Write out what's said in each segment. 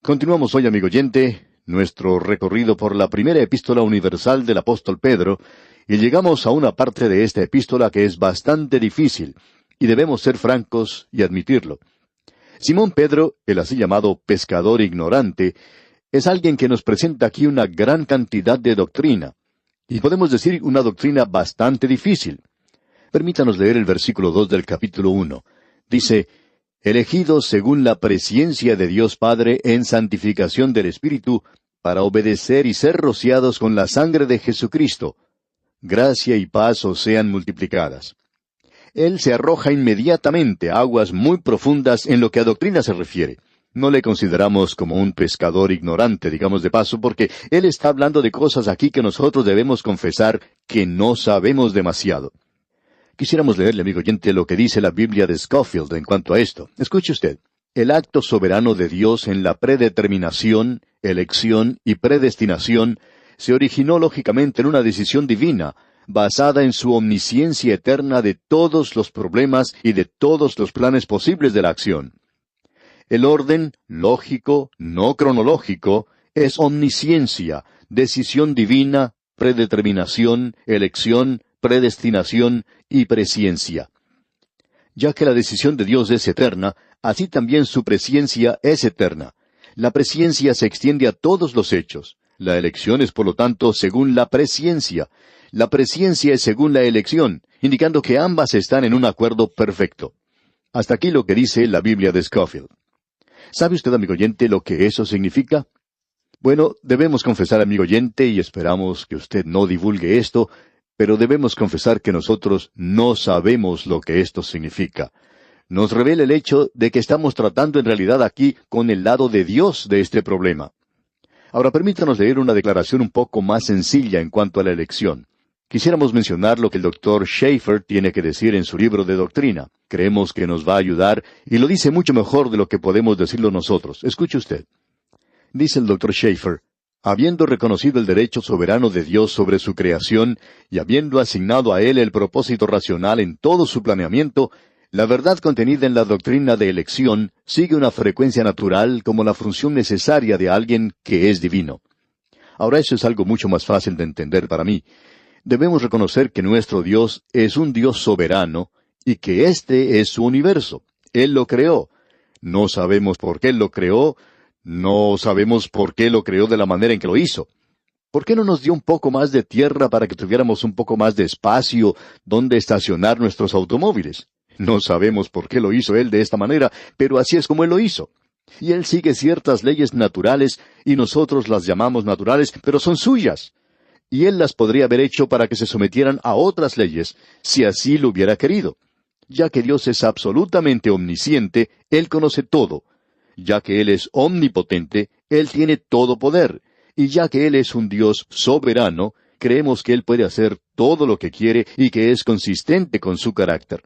Continuamos hoy, amigo oyente, nuestro recorrido por la primera epístola universal del apóstol Pedro, y llegamos a una parte de esta epístola que es bastante difícil, y debemos ser francos y admitirlo. Simón Pedro, el así llamado pescador ignorante, es alguien que nos presenta aquí una gran cantidad de doctrina, y podemos decir una doctrina bastante difícil. Permítanos leer el versículo 2 del capítulo 1. Dice: elegidos según la presciencia de Dios Padre en santificación del Espíritu, para obedecer y ser rociados con la sangre de Jesucristo. Gracia y paz os sean multiplicadas. Él se arroja inmediatamente a aguas muy profundas en lo que a doctrina se refiere. No le consideramos como un pescador ignorante, digamos de paso, porque él está hablando de cosas aquí que nosotros debemos confesar que no sabemos demasiado. Quisiéramos leerle, amigo oyente, lo que dice la Biblia de Scofield en cuanto a esto. Escuche usted. El acto soberano de Dios en la predeterminación, elección y predestinación se originó lógicamente en una decisión divina, basada en su omnisciencia eterna de todos los problemas y de todos los planes posibles de la acción. El orden, lógico, no cronológico, es omnisciencia, decisión divina, predeterminación, elección, predestinación y presciencia. Ya que la decisión de Dios es eterna, así también su presciencia es eterna. La presciencia se extiende a todos los hechos. La elección es, por lo tanto, según la presciencia. La presciencia es según la elección, indicando que ambas están en un acuerdo perfecto. Hasta aquí lo que dice la Biblia de Scofield. ¿Sabe usted, amigo oyente, lo que eso significa? Bueno, debemos confesar, amigo oyente, y esperamos que usted no divulgue esto, pero debemos confesar que nosotros no sabemos lo que esto significa. Nos revela el hecho de que estamos tratando en realidad aquí con el lado de Dios de este problema. Ahora permítanos leer una declaración un poco más sencilla en cuanto a la elección. Quisiéramos mencionar lo que el Dr. Schaeffer tiene que decir en su libro de doctrina. Creemos que nos va a ayudar, y lo dice mucho mejor de lo que podemos decirlo nosotros. Escuche usted. Dice el Dr. Schaeffer: habiendo reconocido el derecho soberano de Dios sobre su creación, y habiendo asignado a Él el propósito racional en todo su planeamiento, la verdad contenida en la doctrina de elección sigue una frecuencia natural como la función necesaria de alguien que es divino. Ahora eso es algo mucho más fácil de entender para mí. Debemos reconocer que nuestro Dios es un Dios soberano, y que este es su universo. Él lo creó. No sabemos por qué Él lo creó, no sabemos por qué lo creó de la manera en que lo hizo. ¿Por qué no nos dio un poco más de tierra para que tuviéramos un poco más de espacio donde estacionar nuestros automóviles? No sabemos por qué lo hizo Él de esta manera, pero así es como Él lo hizo. Y Él sigue ciertas leyes naturales, y nosotros las llamamos naturales, pero son suyas. Y Él las podría haber hecho para que se sometieran a otras leyes, si así lo hubiera querido. Ya que Dios es absolutamente omnisciente, Él conoce todo. Ya que Él es omnipotente, Él tiene todo poder. Y ya que Él es un Dios soberano, creemos que Él puede hacer todo lo que quiere y que es consistente con su carácter.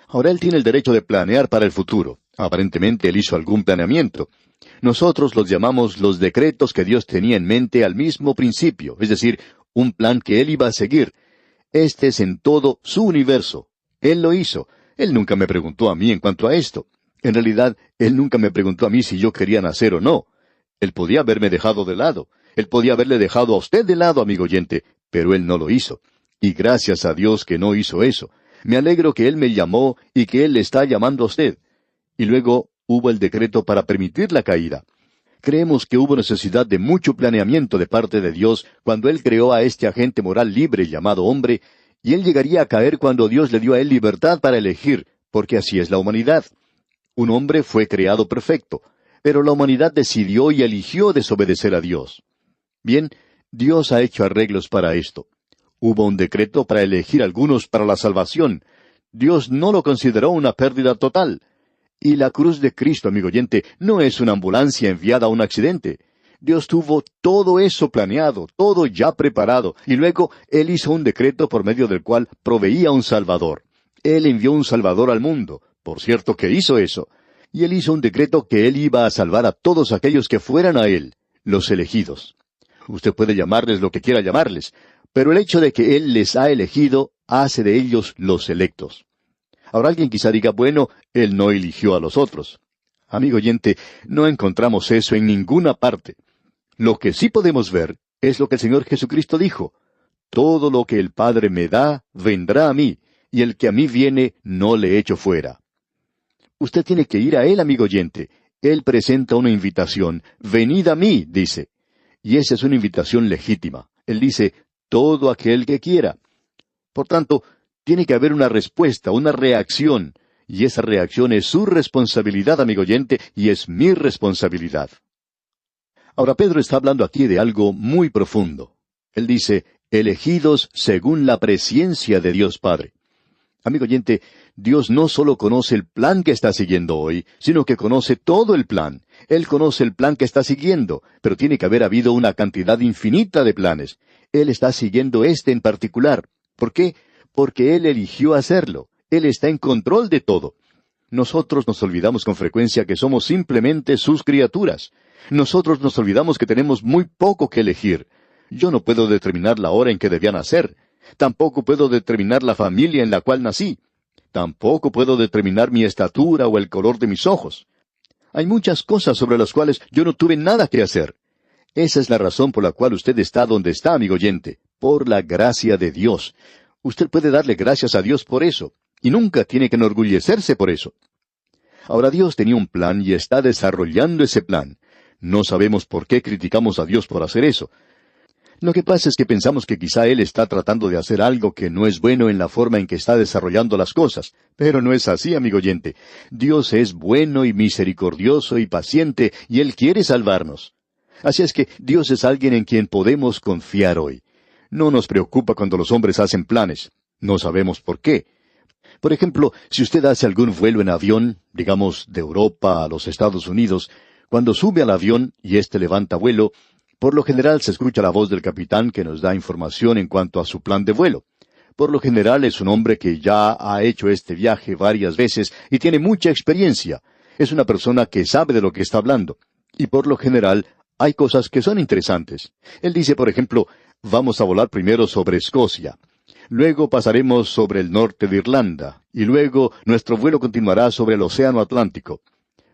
Ahora Él tiene el derecho de planear para el futuro. Aparentemente Él hizo algún planeamiento. Nosotros los llamamos los decretos que Dios tenía en mente al mismo principio, es decir, un plan que Él iba a seguir. Este es en todo su universo. Él lo hizo. Él nunca me preguntó a mí en cuanto a esto. En realidad, Él nunca me preguntó a mí si yo quería nacer o no. Él podía haberme dejado de lado. Él podía haberle dejado a usted de lado, amigo oyente, pero Él no lo hizo. Y gracias a Dios que no hizo eso. Me alegro que Él me llamó y que Él le está llamando a usted. Y luego hubo el decreto para permitir la caída. Creemos que hubo necesidad de mucho planeamiento de parte de Dios cuando Él creó a este agente moral libre llamado hombre, y Él llegaría a caer cuando Dios le dio a Él libertad para elegir, porque así es la humanidad. Un hombre fue creado perfecto, pero la humanidad decidió y eligió desobedecer a Dios. Bien, Dios ha hecho arreglos para esto. Hubo un decreto para elegir algunos para la salvación. Dios no lo consideró una pérdida total. Y la cruz de Cristo, amigo oyente, no es una ambulancia enviada a un accidente. Dios tuvo todo eso planeado, todo ya preparado, y luego Él hizo un decreto por medio del cual proveía un Salvador. Él envió un Salvador al mundo. Por cierto que hizo eso. Y Él hizo un decreto que Él iba a salvar a todos aquellos que fueran a Él, los elegidos. Usted puede llamarles lo que quiera llamarles, pero el hecho de que Él les ha elegido hace de ellos los electos. Ahora alguien quizá diga, bueno, Él no eligió a los otros. Amigo oyente, no encontramos eso en ninguna parte. Lo que sí podemos ver es lo que el Señor Jesucristo dijo. Todo lo que el Padre me da, vendrá a mí, y el que a mí viene, no le echo fuera. Usted tiene que ir a Él, amigo oyente. Él presenta una invitación. Venid a mí, dice. Y esa es una invitación legítima. Él dice, todo aquel que quiera. Por tanto, tiene que haber una respuesta, una reacción. Y esa reacción es su responsabilidad, amigo oyente, y es mi responsabilidad. Ahora Pedro está hablando aquí de algo muy profundo. Él dice, elegidos según la presciencia de Dios Padre. Amigo oyente, Dios no solo conoce el plan que está siguiendo hoy, sino que conoce todo el plan. Él conoce el plan que está siguiendo, pero tiene que haber habido una cantidad infinita de planes. Él está siguiendo este en particular. ¿Por qué? Porque Él eligió hacerlo. Él está en control de todo. Nosotros nos olvidamos con frecuencia que somos simplemente sus criaturas. Nosotros nos olvidamos que tenemos muy poco que elegir. Yo no puedo determinar la hora en que debía nacer. Tampoco puedo determinar la familia en la cual nací. Tampoco puedo determinar mi estatura o el color de mis ojos. Hay muchas cosas sobre las cuales yo no tuve nada que hacer. Esa es la razón por la cual usted está donde está, amigo oyente, por la gracia de Dios. Usted puede darle gracias a Dios por eso, y nunca tiene que enorgullecerse por eso. Ahora Dios tenía un plan y está desarrollando ese plan. No sabemos por qué criticamos a Dios por hacer eso. Lo que pasa es que pensamos que quizá Él está tratando de hacer algo que no es bueno en la forma en que está desarrollando las cosas. Pero no es así, amigo oyente. Dios es bueno y misericordioso y paciente, y Él quiere salvarnos. Así es que Dios es alguien en quien podemos confiar hoy. No nos preocupa cuando los hombres hacen planes. No sabemos por qué. Por ejemplo, si usted hace algún vuelo en avión, digamos de Europa a los Estados Unidos, cuando sube al avión y éste levanta vuelo, por lo general se escucha la voz del capitán que nos da información en cuanto a su plan de vuelo. Por lo general es un hombre que ya ha hecho este viaje varias veces y tiene mucha experiencia. Es una persona que sabe de lo que está hablando. Y por lo general hay cosas que son interesantes. Él dice, por ejemplo, vamos a volar primero sobre Escocia. Luego pasaremos sobre el norte de Irlanda. Y luego nuestro vuelo continuará sobre el Océano Atlántico.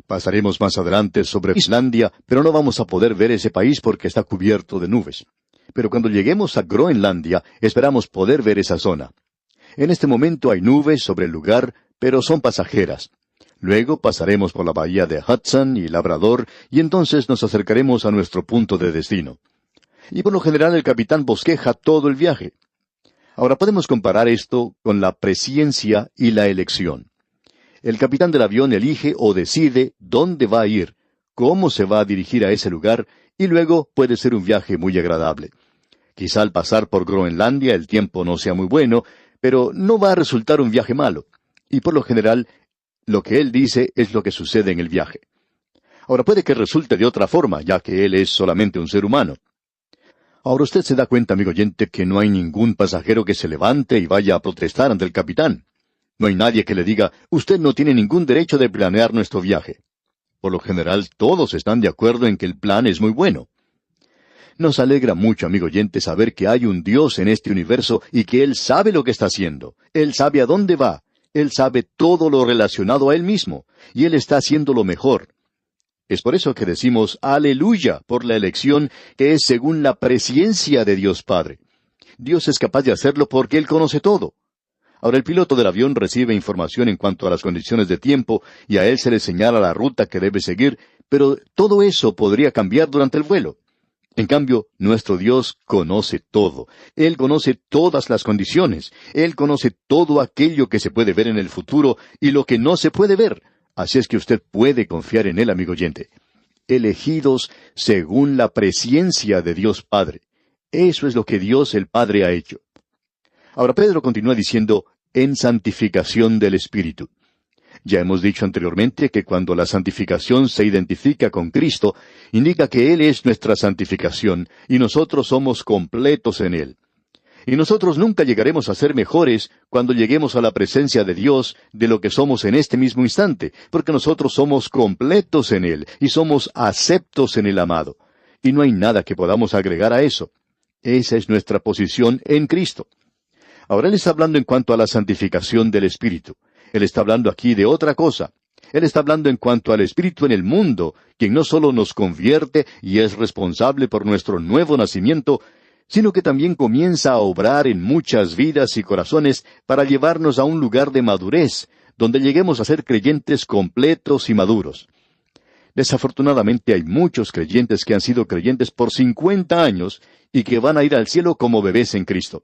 Pasaremos más adelante sobre Islandia, pero no vamos a poder ver ese país porque está cubierto de nubes. Pero cuando lleguemos a Groenlandia, esperamos poder ver esa zona. En este momento hay nubes sobre el lugar, pero son pasajeras. Luego pasaremos por la bahía de Hudson y Labrador, y entonces nos acercaremos a nuestro punto de destino. Y por lo general el capitán bosqueja todo el viaje. Ahora podemos comparar esto con la presciencia y la elección. El capitán del avión elige o decide dónde va a ir, cómo se va a dirigir a ese lugar, y luego puede ser un viaje muy agradable. Quizá al pasar por Groenlandia el tiempo no sea muy bueno, pero no va a resultar un viaje malo. Y por lo general, lo que él dice es lo que sucede en el viaje. Ahora puede que resulte de otra forma, ya que él es solamente un ser humano. Ahora usted se da cuenta, amigo oyente, que no hay ningún pasajero que se levante y vaya a protestar ante el capitán. No hay nadie que le diga, usted no tiene ningún derecho de planear nuestro viaje. Por lo general, todos están de acuerdo en que el plan es muy bueno. Nos alegra mucho, amigo oyente, saber que hay un Dios en este universo y que Él sabe lo que está haciendo. Él sabe a dónde va. Él sabe todo lo relacionado a Él mismo. Y Él está haciendo lo mejor. Es por eso que decimos aleluya por la elección que es según la presciencia de Dios Padre. Dios es capaz de hacerlo porque Él conoce todo. Ahora el piloto del avión recibe información en cuanto a las condiciones de tiempo y a él se le señala la ruta que debe seguir, pero todo eso podría cambiar durante el vuelo. En cambio, nuestro Dios conoce todo. Él conoce todas las condiciones. Él conoce todo aquello que se puede ver en el futuro y lo que no se puede ver. Así es que usted puede confiar en Él, amigo oyente. Elegidos según la presciencia de Dios Padre. Eso es lo que Dios el Padre ha hecho. Ahora Pedro continúa diciendo, en santificación del Espíritu. Ya hemos dicho anteriormente que cuando la santificación se identifica con Cristo, indica que Él es nuestra santificación y nosotros somos completos en Él. Y nosotros nunca llegaremos a ser mejores cuando lleguemos a la presencia de Dios de lo que somos en este mismo instante, porque nosotros somos completos en Él y somos aceptos en el amado. Y no hay nada que podamos agregar a eso. Esa es nuestra posición en Cristo. Ahora Él está hablando en cuanto a la santificación del Espíritu. Él está hablando aquí de otra cosa. Él está hablando en cuanto al Espíritu en el mundo, quien no solo nos convierte y es responsable por nuestro nuevo nacimiento, sino que también comienza a obrar en muchas vidas y corazones para llevarnos a un lugar de madurez, donde lleguemos a ser creyentes completos y maduros. Desafortunadamente hay muchos creyentes que han sido creyentes por 50 años y que van a ir al cielo como bebés en Cristo.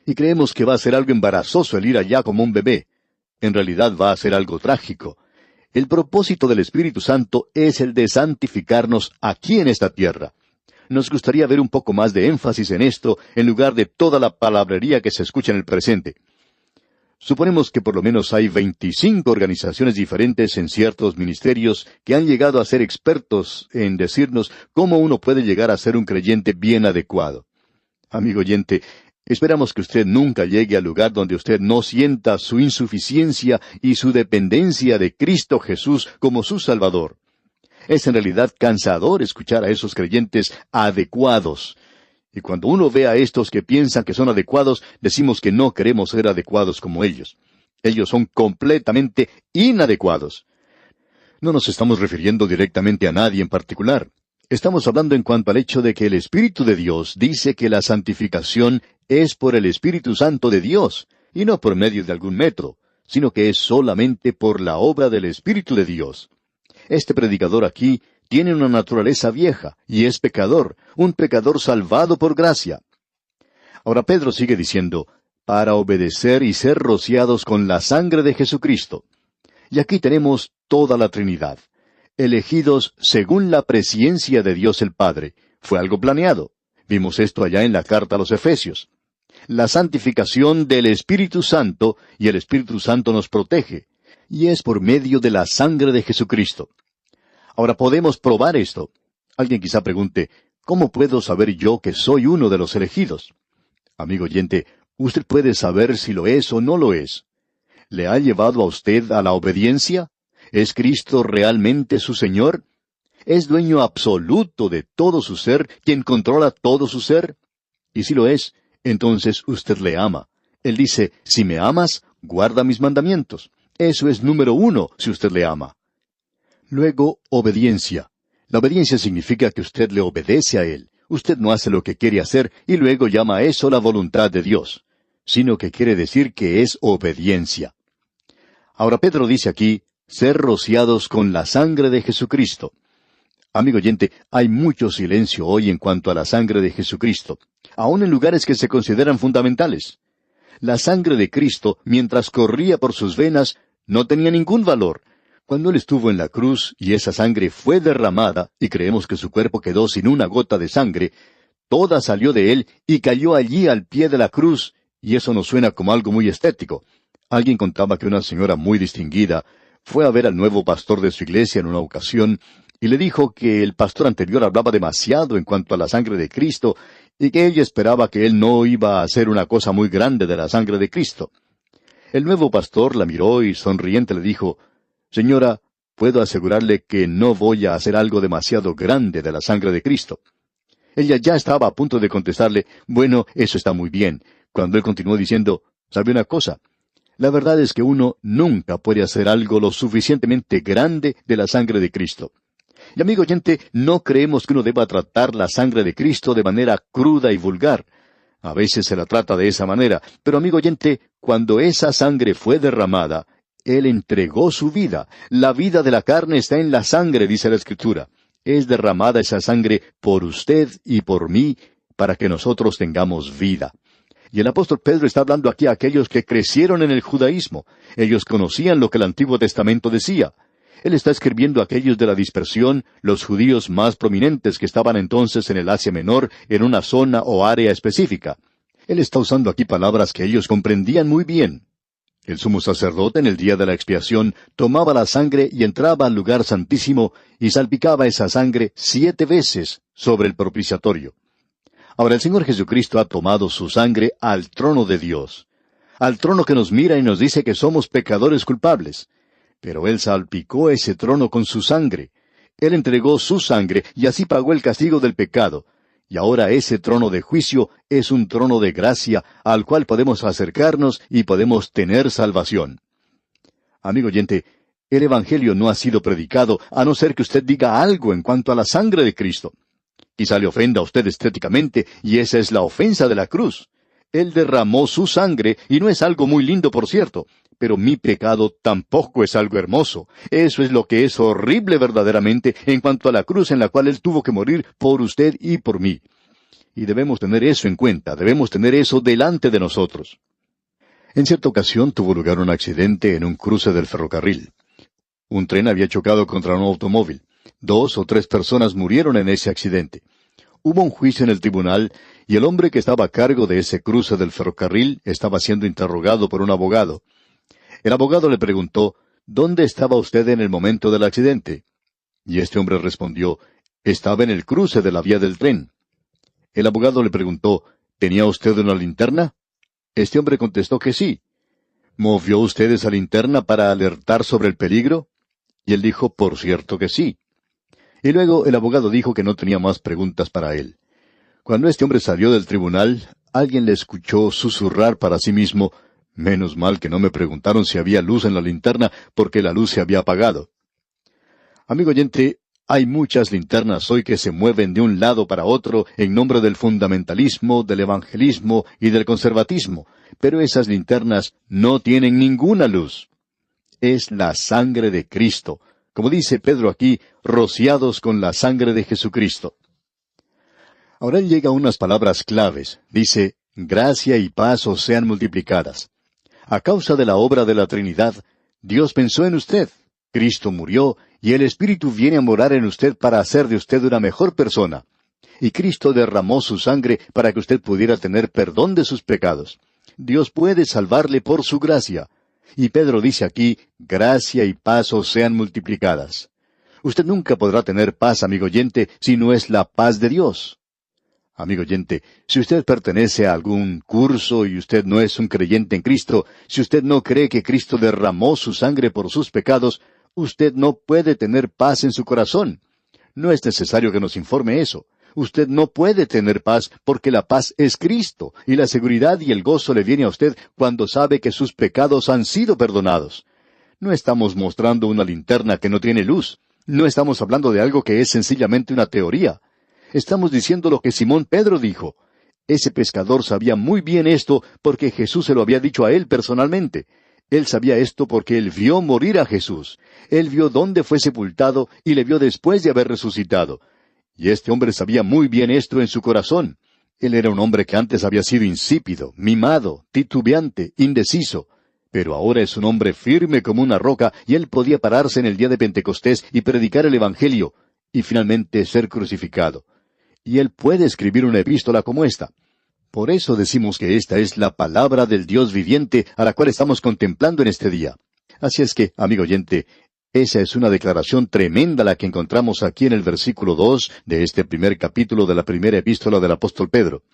Y creemos que va a ser algo embarazoso el ir allá como un bebé. En realidad va a ser algo trágico. El propósito del Espíritu Santo es el de santificarnos aquí en esta tierra. Nos gustaría ver un poco más de énfasis en esto, en lugar de toda la palabrería que se escucha en el presente. Suponemos que por lo menos hay 25 organizaciones diferentes en ciertos ministerios que han llegado a ser expertos en decirnos cómo uno puede llegar a ser un creyente bien adecuado. Amigo oyente, esperamos que usted nunca llegue al lugar donde usted no sienta su insuficiencia y su dependencia de Cristo Jesús como su Salvador. Es en realidad cansador escuchar a esos creyentes adecuados. Y cuando uno ve a estos que piensan que son adecuados, decimos que no queremos ser adecuados como ellos. Ellos son completamente inadecuados. No nos estamos refiriendo directamente a nadie en particular. Estamos hablando en cuanto al hecho de que el Espíritu de Dios dice que la santificación es por el Espíritu Santo de Dios, y no por medio de algún método, sino que es solamente por la obra del Espíritu de Dios. Este predicador aquí tiene una naturaleza vieja, y es pecador, un pecador salvado por gracia. Ahora Pedro sigue diciendo, para obedecer y ser rociados con la sangre de Jesucristo. Y aquí tenemos toda la Trinidad, elegidos según la presciencia de Dios el Padre. Fue algo planeado. Vimos esto allá en la carta a los Efesios. La santificación del Espíritu Santo, y el Espíritu Santo nos protege, y es por medio de la sangre de Jesucristo. Ahora podemos probar esto. Alguien quizá pregunte, ¿cómo puedo saber yo que soy uno de los elegidos? Amigo oyente, usted puede saber si lo es o no lo es. ¿Le ha llevado a usted a la obediencia? ¿Es Cristo realmente su Señor? ¿Es dueño absoluto de todo su ser, quien controla todo su ser? Y si lo es, entonces usted le ama. Él dice, si me amas, guarda mis mandamientos. Eso es número 1, si usted le ama. Luego, obediencia. La obediencia significa que usted le obedece a Él. Usted no hace lo que quiere hacer y luego llama a eso la voluntad de Dios, sino que quiere decir que es obediencia. Ahora Pedro dice aquí, ser rociados con la sangre de Jesucristo. Amigo oyente, hay mucho silencio hoy en cuanto a la sangre de Jesucristo, aun en lugares que se consideran fundamentales. La sangre de Cristo, mientras corría por sus venas, no tenía ningún valor. Cuando Él estuvo en la cruz y esa sangre fue derramada, y creemos que su cuerpo quedó sin una gota de sangre, toda salió de Él y cayó allí al pie de la cruz, y eso nos suena como algo muy estético. Alguien contaba que una señora muy distinguida fue a ver al nuevo pastor de su iglesia en una ocasión, y le dijo que el pastor anterior hablaba demasiado en cuanto a la sangre de Cristo, y que ella esperaba que él no iba a hacer una cosa muy grande de la sangre de Cristo. El nuevo pastor la miró y sonriente le dijo, «Señora, puedo asegurarle que no voy a hacer algo demasiado grande de la sangre de Cristo». Ella ya estaba a punto de contestarle, «Bueno, eso está muy bien», cuando él continuó diciendo, «¿Sabe una cosa? La verdad es que uno nunca puede hacer algo lo suficientemente grande de la sangre de Cristo». Y amigo oyente, no creemos que uno deba tratar la sangre de Cristo de manera cruda y vulgar. A veces se la trata de esa manera, pero amigo oyente, cuando esa sangre fue derramada, Él entregó su vida. La vida de la carne está en la sangre, dice la Escritura. Es derramada esa sangre por usted y por mí, para que nosotros tengamos vida. Y el apóstol Pedro está hablando aquí a aquellos que crecieron en el judaísmo. Ellos conocían lo que el Antiguo Testamento decía. Él está escribiendo a aquellos de la dispersión, los judíos más prominentes que estaban entonces en el Asia Menor, en una zona o área específica. Él está usando aquí palabras que ellos comprendían muy bien. El sumo sacerdote en el día de la expiación tomaba la sangre y entraba al lugar santísimo y salpicaba esa sangre 7 veces sobre el propiciatorio. Ahora el Señor Jesucristo ha tomado su sangre al trono de Dios, al trono que nos mira y nos dice que somos pecadores culpables. Pero Él salpicó ese trono con su sangre. Él entregó su sangre y así pagó el castigo del pecado. Y ahora ese trono de juicio es un trono de gracia al cual podemos acercarnos y podemos tener salvación. Amigo oyente, El Evangelio no ha sido predicado a no ser que usted diga algo en cuanto a la sangre de Cristo. Quizá le ofenda a usted estéticamente, y esa es la ofensa de la cruz. Él derramó su sangre, y no es algo muy lindo, por cierto, pero mi pecado tampoco es algo hermoso. Eso es lo que es horrible verdaderamente en cuanto a la cruz en la cual Él tuvo que morir por usted y por mí. Y debemos tener eso en cuenta, debemos tener eso delante de nosotros. En cierta ocasión tuvo lugar un accidente en un cruce del ferrocarril. Un tren había chocado contra un automóvil. 2 o 3 personas murieron en ese accidente. Hubo un juicio en el tribunal y el hombre que estaba a cargo de ese cruce del ferrocarril estaba siendo interrogado por un abogado. El abogado le preguntó, ¿dónde estaba usted en el momento del accidente? Y este hombre respondió, estaba en el cruce de la vía del tren. El abogado le preguntó, ¿tenía usted una linterna? Este hombre contestó que sí. ¿Movió usted esa linterna para alertar sobre el peligro? Y él dijo, por cierto que sí. Y luego el abogado dijo que no tenía más preguntas para él. Cuando este hombre salió del tribunal, alguien le escuchó susurrar para sí mismo, menos mal que no me preguntaron si había luz en la linterna, porque la luz se había apagado. Amigo oyente, hay muchas linternas hoy que se mueven de un lado para otro en nombre del fundamentalismo, del evangelismo y del conservatismo, pero esas linternas no tienen ninguna luz. Es la sangre de Cristo, como dice Pedro aquí, rociados con la sangre de Jesucristo. Ahora él llega a unas palabras claves. Dice, gracia y paz os sean multiplicadas. A causa de la obra de la Trinidad, Dios pensó en usted. Cristo murió, y el Espíritu viene a morar en usted para hacer de usted una mejor persona. Y Cristo derramó su sangre para que usted pudiera tener perdón de sus pecados. Dios puede salvarle por su gracia. Y Pedro dice aquí, gracia y paz os sean multiplicadas. Usted nunca podrá tener paz, amigo oyente, si no es la paz de Dios. Amigo oyente, si usted pertenece a algún curso y usted no es un creyente en Cristo, si usted no cree que Cristo derramó su sangre por sus pecados, usted no puede tener paz en su corazón. No es necesario que nos informe eso. Usted no puede tener paz porque la paz es Cristo, y la seguridad y el gozo le viene a usted cuando sabe que sus pecados han sido perdonados. No estamos mostrando una linterna que no tiene luz. No estamos hablando de algo que es sencillamente una teoría. Estamos diciendo lo que Simón Pedro dijo. Ese pescador sabía muy bien esto porque Jesús se lo había dicho a él personalmente. Él sabía esto porque él vio morir a Jesús. Él vio dónde fue sepultado y le vio después de haber resucitado. Y este hombre sabía muy bien esto en su corazón. Él era un hombre que antes había sido insípido, mimado, titubeante, indeciso. Pero ahora es un hombre firme como una roca, y él podía pararse en el día de Pentecostés y predicar el Evangelio, y finalmente ser crucificado. Y él puede escribir una epístola como esta. Por eso decimos que esta es la palabra del Dios viviente a la cual estamos contemplando en este día. Así es que, amigo oyente, esa es una declaración tremenda la que encontramos aquí en el versículo 2 de este primer capítulo de la primera epístola del apóstol Pedro.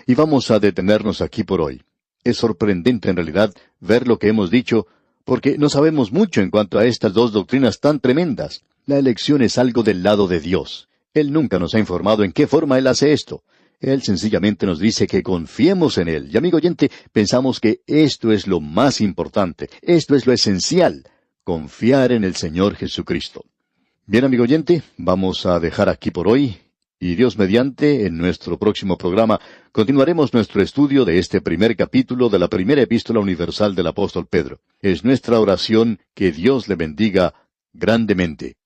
Y vamos a detenernos aquí por hoy. Es sorprendente en realidad ver lo que hemos dicho, porque no sabemos mucho en cuanto a estas dos doctrinas tan tremendas. La elección es algo del lado de Dios. Él nunca nos ha informado en qué forma Él hace esto. Él sencillamente nos dice que confiemos en Él. Y amigo oyente, pensamos que esto es lo más importante, esto es lo esencial, confiar en el Señor Jesucristo. Bien, amigo oyente, vamos a dejar aquí por hoy, y Dios mediante, en nuestro próximo programa, continuaremos nuestro estudio de este primer capítulo de la primera epístola universal del apóstol Pedro. Es nuestra oración que Dios le bendiga grandemente.